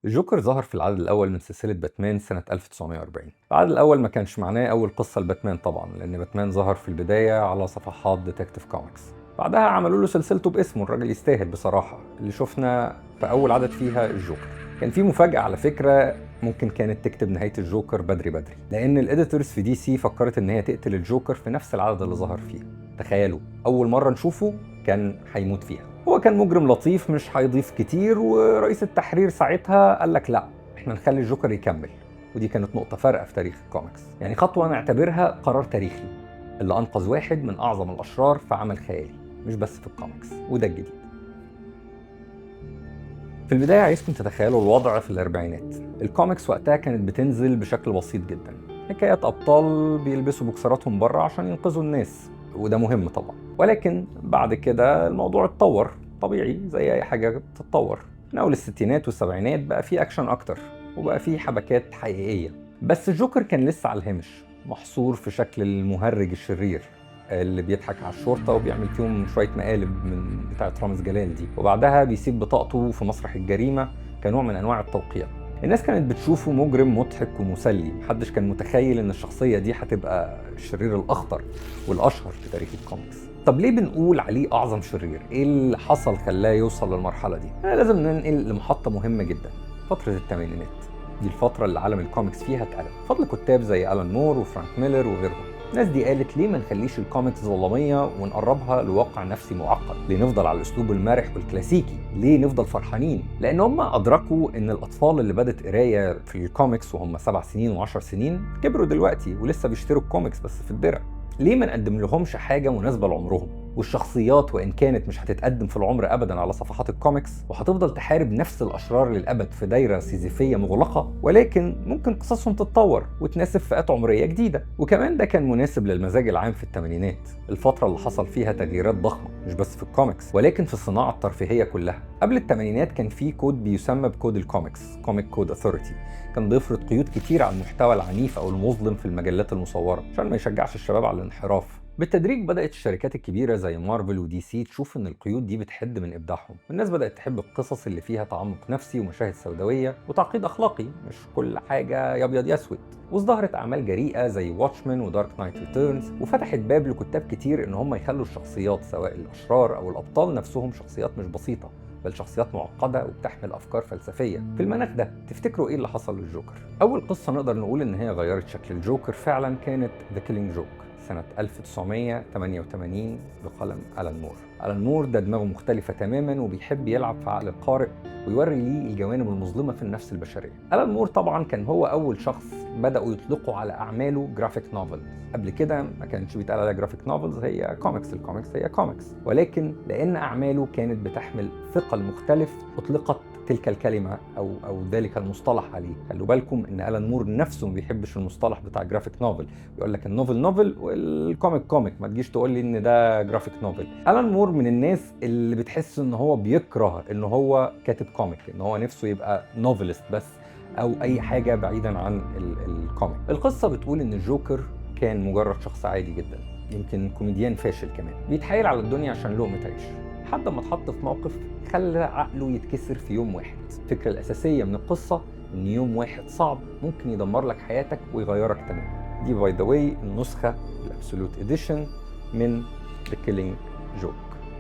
الجوكر ظهر في العدد الأول من سلسلة باتمان سنة 1940. العدد الأول ما كانش معناه أول قصة لباتمان طبعا، لأن باتمان ظهر في البداية على صفحات ديتكتيف كوميكس. بعدها عملوا له سلسلته باسمه، الراجل يستاهل بصراحة، اللي شفنا في أول عدد فيها الجوكر. كان في مفاجأة على فكرة، ممكن كانت تكتب نهاية الجوكر بدري بدري، لأن الإديتورز في دي سي فكرت إن هي تقتل الجوكر في نفس العدد اللي ظهر فيه. تخيلوا، أول مرة نشوفه كان هيموت فيها. هو كان مجرم لطيف مش هيضيف كتير، ورئيس التحرير ساعتها قال لك لا، احنا نخلي الجوكر يكمل. ودي كانت نقطة فارقة في تاريخ الكوميكس، يعني خطوة نعتبرها قرار تاريخي، اللي أنقذ واحد من أعظم الأشرار في عمل خيالي، مش بس في الكوميكس، وده الجديد. في البداية عايزكم تتخيلوا الوضع في الأربعينات. الكوميكس وقتها كانت بتنزل بشكل بسيط جدا، حكايات أبطال بيلبسوا بوكسراتهم بره عشان ينقذوا الناس، وده مهم طبعا. ولكن بعد كده الموضوع اتطور، طبيعي زي أي حاجة بتتطور. من أول الستينات والسبعينات بقى فيه أكشن أكتر، وبقى فيه حبكات حقيقية. بس الجوكر كان لسه على الهامش، محصور في شكل المهرج الشرير اللي بيضحك على الشرطة وبيعمل فيهم شوية مقالب من بتاعة رامز جلال دي، وبعدها بيسيب بطاقته في مسرح الجريمة كنوع من أنواع التوقيع. الناس كانت بتشوفه مجرم مضحك ومسلي، محدش كان متخيل إن الشخصية دي هتبقى الشرير الأخطر والأشهر في تاريخ الكوميكس. طب ليه بنقول عليه أعظم شرير؟ إيه اللي حصل خلاه يوصل للمرحلة دي؟ لازم ننقل لمحطة مهمة جدا، فترة الثمانينات. دي الفترة اللي عالم الكوميكس فيها اتقلب، فضل كتاب زي ألان مور وفرانك ميلر وغيرهم. الناس دي قالت ليه ما نخليش الكوميكس ظلامية ونقربها لواقع نفسي معقد؟ ليه نفضل على الأسلوب المرح والكلاسيكي؟ ليه نفضل فرحانين؟ لأن هم أدركوا إن الأطفال اللي بدت قراية في الكوميكس وهم 7 سنين و10 سنين كبروا دلوقتي ولسه بيشتروا الكوميكس بس في الدرع. ليه ما نقدم لهمش حاجة مناسبة لعمرهم؟ والشخصيات وإن كانت مش هتتقدم في العمر أبدا على صفحات الكوميكس وهتفضل تحارب نفس الأشرار للأبد في دايرة سيزيفية مغلقة، ولكن ممكن قصصهم تتطور وتناسب فئات عمرية جديدة. وكمان ده كان مناسب للمزاج العام في الثمانينات، الفترة اللي حصل فيها تغييرات ضخمة مش بس في الكوميكس ولكن في الصناعة الترفيهية كلها. قبل الثمانينات كان في كود بيسمى بكود الكوميكس، كوميك كود أثوريتي، كان بيفرض قيود كتير على المحتوى العنيف أو المظلم في المجلات المصورة عشان ما يشجعش الشباب على الانحراف. بالتدريج بدأت الشركات الكبيرة زي مارفل ودي سي تشوف إن القيود دي بتحد من إبداعهم، والناس بدأت تحب القصص اللي فيها تعمق نفسي ومشاهد سوداوية وتعقيد أخلاقي، مش كل حاجة يا أبيض يا أسود. وازدهرت أعمال جريئة زي واتشمان ودارك نايت ريتيرنز، وفتحت باب لكتاب كتير إن هم يخلوا الشخصيات سواء الأشرار أو الأبطال نفسهم شخصيات مش بسيطة، بل شخصيات معقدة وبتحمل أفكار فلسفية. في المناخ ده تفتكروا إيه اللي حصل للجوكر؟ أول قصة نقدر نقول إن هي غيرت شكل الجوكر فعلا كانت ذا كيلينج جوك سنة 1988 بقلم ألان مور. ألان مور ده دماغه مختلفة تماما وبيحب يلعب في عقل القارئ ويوري ليه الجوانب المظلمة في النفس البشرية. ألان مور طبعا كان هو أول شخص بدأوا يطلقوا على أعماله جرافيك نوفل. قبل كده ما كانش بيتقال عليها جرافيك نوفلز، هي كوميكس، الكوميكس هي كوميكس. ولكن لأن أعماله كانت بتحمل ثقل مختلف أطلقت تلك الكلمة أو ذلك المصطلح عليه. خلوا بالكم إن ألان مور نفسه ما بيحبش المصطلح بتاع جرافيك نوفل، بيقول لك النوفل نوفل والكوميك كوميك، ما تجيش تقول لي إن ده جرافيك نوفل. ألان مور من الناس اللي بتحس إن هو بيكره إن هو كاتب كوميك، إن هو نفسه يبقى نوفلست بس أو أي حاجة بعيدا عن الكوميك. القصة بتقول إن الجوكر كان مجرد شخص عادي جدا، يمكن كوميديان فاشل كمان، بيتحايل على الدنيا عشان لقمة عيش، لحد ما اتحط في موقف خلى عقله يتكسر في يوم واحد. الفكرة الأساسية من القصة إن يوم واحد صعب ممكن يدمر لك حياتك ويغيرك تماما. دي باي ذا واي النسخة الابسولوت اديشن من ذا كيلينج جوك،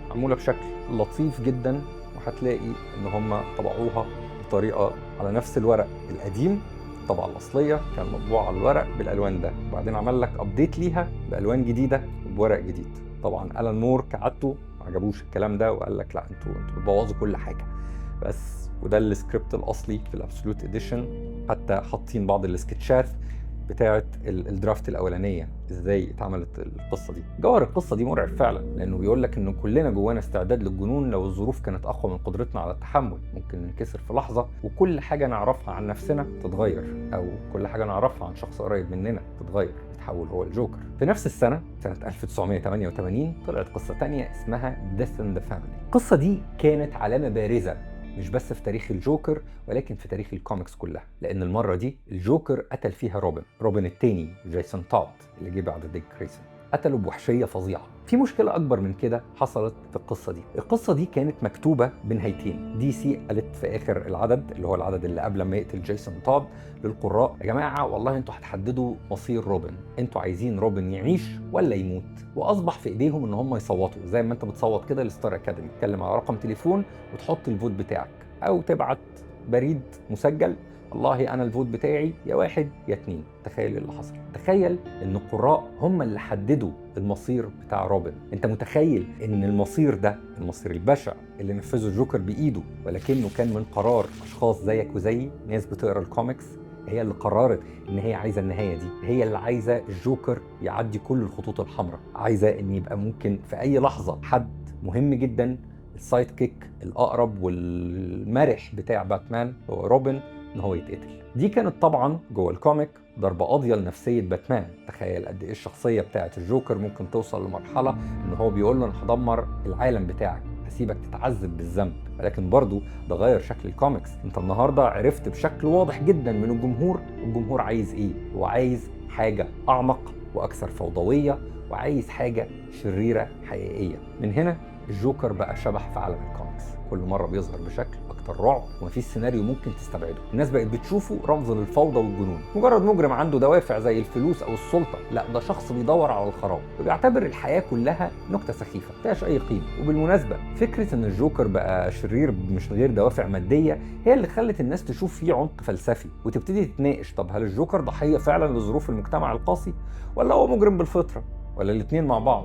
معمولة بشكل لطيف جدا، وهتلاقي إن هم طبعوها بطريقة على نفس الورق القديم. الطبعة الأصلية كان مطبوع على الورق بالألوان ده، وبعدين عمل لك أبديت ليها بألوان جديدة وبورق جديد. طبعا ألان مور كعادته ما عجبوش الكلام ده وقال لك لا، انتوا بتبوظوا كل حاجة. بس وده السكريبت الأصلي في الابسولوت اديشن، حتى حاطين بعض السكتشات بتاعه الدرافت الاولانيه ازاي اتعملت القصه دي. جوهر القصه دي مرعب فعلا، لانه بيقول لك ان كلنا جوانا استعداد للجنون لو الظروف كانت اقوى من قدرتنا على التحمل. ممكن ننكسر في لحظه وكل حاجه نعرفها عن نفسنا تتغير، او كل حاجه نعرفها عن شخص قريب مننا تتغير، يتحول هو الجوكر. في نفس السنه 1988 طلعت قصه تانية اسمها Death in the Family. القصه دي كانت علامه بارزه مش بس في تاريخ الجوكر ولكن في تاريخ الكوميكس كلها، لان المره دي الجوكر قتل فيها روبن التاني، جيسون تود، اللي جه بعد ديك جريسون. قتله بوحشيه فظيعه. في مشكله اكبر من كده حصلت في القصه دي كانت مكتوبه بنهايتين. دي سي قالت في اخر العدد، اللي هو العدد اللي قبل ما يقتل جيسون تود، للقراء: يا جماعه والله انتوا هتحددوا مصير روبن، انتوا عايزين روبن يعيش ولا يموت؟ واصبح في ايديهم ان هم يصوتوا، زي ما انت بتصوت كده لستار اكاديمي، تتكلم على رقم تليفون وتحط الفوت بتاعك، او تبعت بريد مسجل: والله انا الفوت بتاعي يا 1 يا 2. تخيل اللي حصل، تخيل ان القراء هم اللي حددوا المصير بتاع روبن. انت متخيل ان المصير ده، المصير البشع اللي نفذه الجوكر بايده، ولكنه كان من قرار اشخاص زيك وزيي، ناس بتقرا الكوميكس، هي اللي قررت ان هي عايزه النهايه دي، هي اللي عايزه الجوكر يعدي كل الخطوط الحمراء، عايزه ان يبقى ممكن في اي لحظه حد مهم جدا، السايد كيك الاقرب والمرح بتاع باتمان هو روبن، ان هو يتقتل. دي كانت طبعا جوه الكوميك ضربه قاضيه لنفسيه باتمان. تخيل قد ايه الشخصيه بتاعه الجوكر ممكن توصل لمرحله ان هو بيقول له: انا هدمر العالم بتاعك، هسيبك تتعذب بالذنب. ولكن برضو ده غير شكل الكوميكس. انت النهارده عرفت بشكل واضح جدا من الجمهور عايز ايه. هو عايز حاجه اعمق واكثر فوضويه، وعايز حاجه شريره حقيقيه. من هنا الجوكر بقى شبح في عالم الكوميكس، كل مره بيظهر بشكل اكتر رعب ومفيش سيناريو ممكن تستبعده. الناس بقت بتشوفه رمز للفوضى والجنون، مجرد مجرم عنده دوافع زي الفلوس او السلطه. لا، ده شخص بيدور على الخراب وبيعتبر الحياه كلها نكته سخيفه مفيهاش اي قيمه. وبالمناسبه فكره ان الجوكر بقى شرير مش غير دوافع ماديه هي اللي خلت الناس تشوف فيه عمق فلسفي وتبتدي تتناقش: طب هل الجوكر ضحيه فعلا لظروف المجتمع القاسي، ولا هو مجرم بالفطره، ولا الاثنين مع بعض؟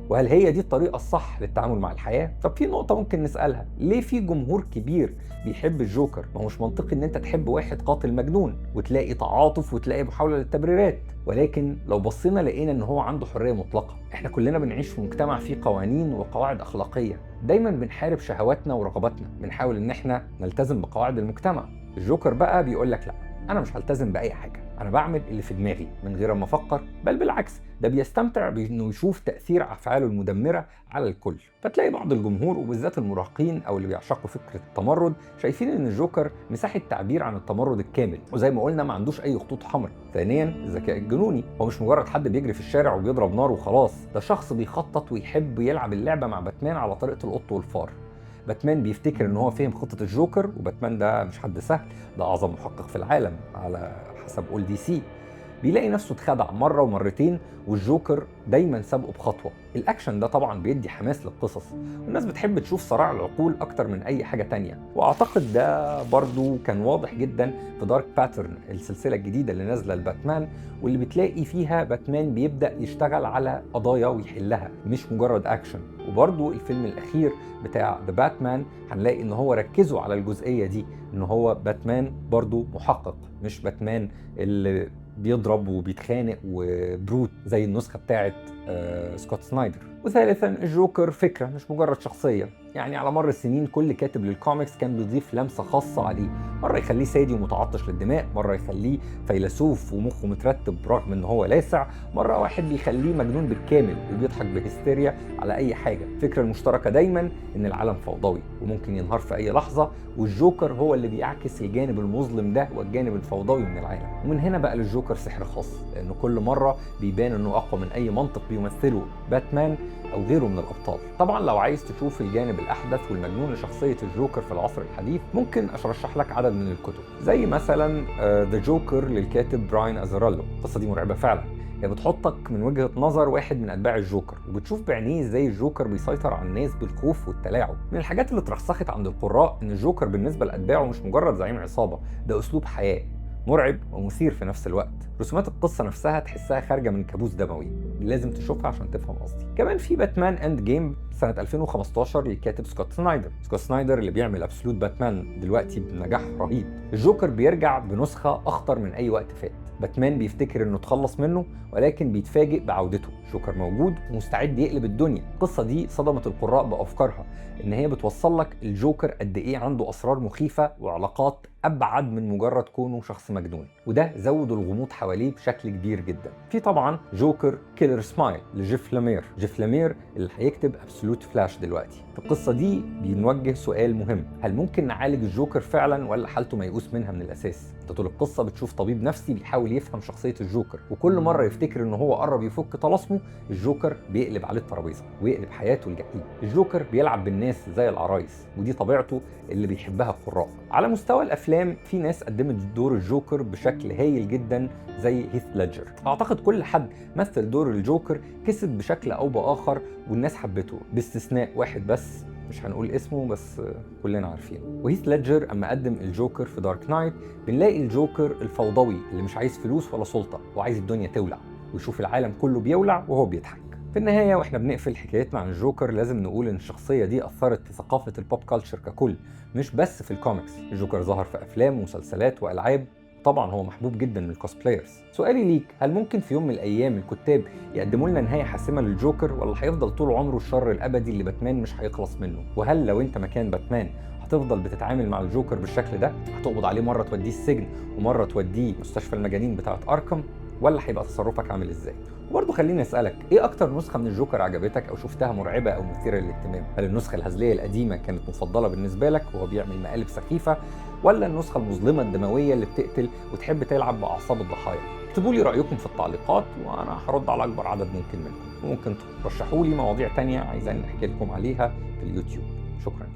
وهل هي دي الطريقة الصح للتعامل مع الحياة؟ طب في نقطة ممكن نسألها: ليه في جمهور كبير بيحب الجوكر؟ ما هو مش منطقي ان انت تحب واحد قاتل مجنون وتلاقي تعاطف وتلاقي محاولة للتبريرات، ولكن لو بصينا لقينا ان هو عنده حرية مطلقة. احنا كلنا بنعيش في مجتمع فيه قوانين وقواعد اخلاقية، دايما بنحارب شهواتنا ورغباتنا، بنحاول ان احنا نلتزم بقواعد المجتمع. الجوكر بقى بيقول لك: لا، انا مش هلتزم باي حاجه، انا بعمل اللي في دماغي من غير ما افكر، بل بالعكس ده بيستمتع بانه يشوف تاثير افعاله المدمره على الكل. فتلاقي بعض الجمهور وبالذات المراهقين او اللي بيعشقوا فكره التمرد شايفين ان الجوكر مساحه تعبير عن التمرد الكامل، وزي ما قلنا ما عندوش اي خطوط حمراء. ثانيا الذكاء الجنوني، هو مش مجرد حد بيجري في الشارع وبيضرب نار وخلاص، ده شخص بيخطط ويحب يلعب اللعبه مع باتمان على طريقه القط والفار. باتمان بيفتكر ان هو فهم خطة الجوكر، وباتمان ده مش حد سهل، ده اعظم محقق في العالم على حسب اول دي سي. بيلاقي نفسه اتخدع مرة ومرتين والجوكر دايما سابقه بخطوة. الاكشن ده طبعا بيدي حماس للقصص، والناس بتحب تشوف صراع العقول اكتر من اي حاجة تانية. واعتقد ده برضو كان واضح جدا في دارك باترن، السلسلة الجديدة اللي نازلة لباتمان، واللي بتلاقي فيها باتمان بيبدأ يشتغل على قضايا ويحلها مش مجرد اكشن. وبرضو الفيلم الاخير بتاع ذا باتمان هنلاقي ان هو ركزوا على الجزئية دي، ان هو باتمان برضو محقق، مش باتمان اللي بيضرب وبيتخانق وبروت زي النسخة بتاعت سكوت سنايدر. وثالثا الجوكر فكرة مش مجرد شخصية، يعني على مر السنين كل كاتب للكوميكس كان بيضيف لمسة خاصة عليه، مرة يخليه سادي ومتعطش للدماء، مرة يخليه فيلسوف ومخه مترتب رغم ان هو لاسع، مرة واحد بيخليه مجنون بالكامل وبيضحك بهستيريا على اي حاجة. الفكرة المشتركة دايما ان العالم فوضوي وممكن ينهار في اي لحظة، والجوكر هو اللي بيعكس الجانب المظلم ده والجانب الفوضوي من العالم. ومن هنا بقى للجوكر سحر خاص، لانه كل مرة بيبان انه اقوى من اي منطق بيمثله باتمان او غيره من الابطال. طبعا لو عايز تشوف الجانب الاحدث والمجنون لشخصيه الجوكر في العصر الحديث ممكن ارشح لك عدد من الكتب، زي مثلا ذا جوكر للكاتب براين ازارالو. القصه دي مرعبه فعلا، هي بتحطك من وجهه نظر واحد من اتباع الجوكر وبتشوف بعينيه ازاي الجوكر بيسيطر على الناس بالخوف والتلاعب. من الحاجات اللي اترسخت عند القراء ان الجوكر بالنسبه لاتباعه مش مجرد زعيم عصابه، ده اسلوب حياه مرعب ومثير في نفس الوقت. رسومات القصه نفسها تحسها خارجه من كابوس دموي، لازم تشوفها عشان تفهم قصدي. كمان في باتمان اند جيم سنه 2015 للكاتب سكوت سنايدر اللي بيعمل ابسولوت باتمان دلوقتي بنجاح رهيب. الجوكر بيرجع بنسخه اخطر من اي وقت فات، باتمان بيفتكر انه اتخلص منه ولكن بيتفاجئ بعودته. جوكر موجود ومستعد يقلب الدنيا. القصه دي صدمت القراء بافكارها، ان هي بتوصل لك الجوكر قد ايه عنده اسرار مخيفه وعلاقات ابعد من مجرد كونه شخص مجنون، وده زود الغموض حواليه بشكل كبير جدا. في طبعا جوكر كيلر سمايل لجيف لامير اللي هيكتب ابسولوت فلاش دلوقتي. في القصه دي بنوجه سؤال مهم: هل ممكن نعالج الجوكر فعلا ولا حالته ميؤوس ميؤوس منها من الاساس. انت طول القصه بتشوف طبيب نفسي بيحاول يفهم شخصيه الجوكر، وكل مره يفتكر ان هو قرب يفك طلاسمه الجوكر بيقلب عليه الترابيزه ويقلب حياته الجحيم. الجوكر بيلعب بالناس زي العرايس، ودي طبيعته اللي بيحبها القراء. على مستوى الافلام في ناس قدمت دور الجوكر بشكل هايل جدا زي هيث ليدجر. اعتقد كل حد مثل دور الجوكر كسب بشكل او باخر والناس حبته، باستثناء واحد بس مش هنقول اسمه بس كلنا عارفينه. وهيث ليدجر اما قدم الجوكر في دارك نايت بنلاقي الجوكر الفوضوي اللي مش عايز فلوس ولا سلطه وعايز الدنيا تولع ويشوف العالم كله بيولع وهو بيضحك. في النهايه واحنا بنقفل حكايتنا عن الجوكر لازم نقول ان الشخصيه دي اثرت في ثقافه البوب كلتشر ككل، مش بس في الكوميكس. الجوكر ظهر في افلام ومسلسلات والعاب، طبعا هو محبوب جدا من الكوسبلايرز. سؤالي ليك، هل ممكن في يوم من الايام الكتاب يقدموا لنا نهايه حاسمه للجوكر، ولا هيفضل طول عمره الشر الابدي اللي باتمان مش هيخلص منه؟ وهل لو انت مكان باتمان هتفضل بتتعامل مع الجوكر بالشكل ده؟ هتقبض عليه مره توديه السجن ومره توديه مستشفى المجانين بتاعه اركم، ولا هيبقى تصرفك عامل ازاي؟ وبرضه خليني اسالك، ايه اكتر نسخه من الجوكر عجبتك او شفتها مرعبه او مثيره للاهتمام؟ هل النسخه الهزليه القديمه كانت مفضله بالنسبه لك وهو بيعمل مقالب سخيفه، ولا النسخه المظلمه الدمويه اللي بتقتل وتحب تلعب باعصاب الضحايا؟ اكتبوا لي رايكم في التعليقات وانا هرد على اكبر عدد ممكن منكم. وممكن ترشحوا لي مواضيع تانية عايزين نحكي لكم عليها في اليوتيوب. شكرا.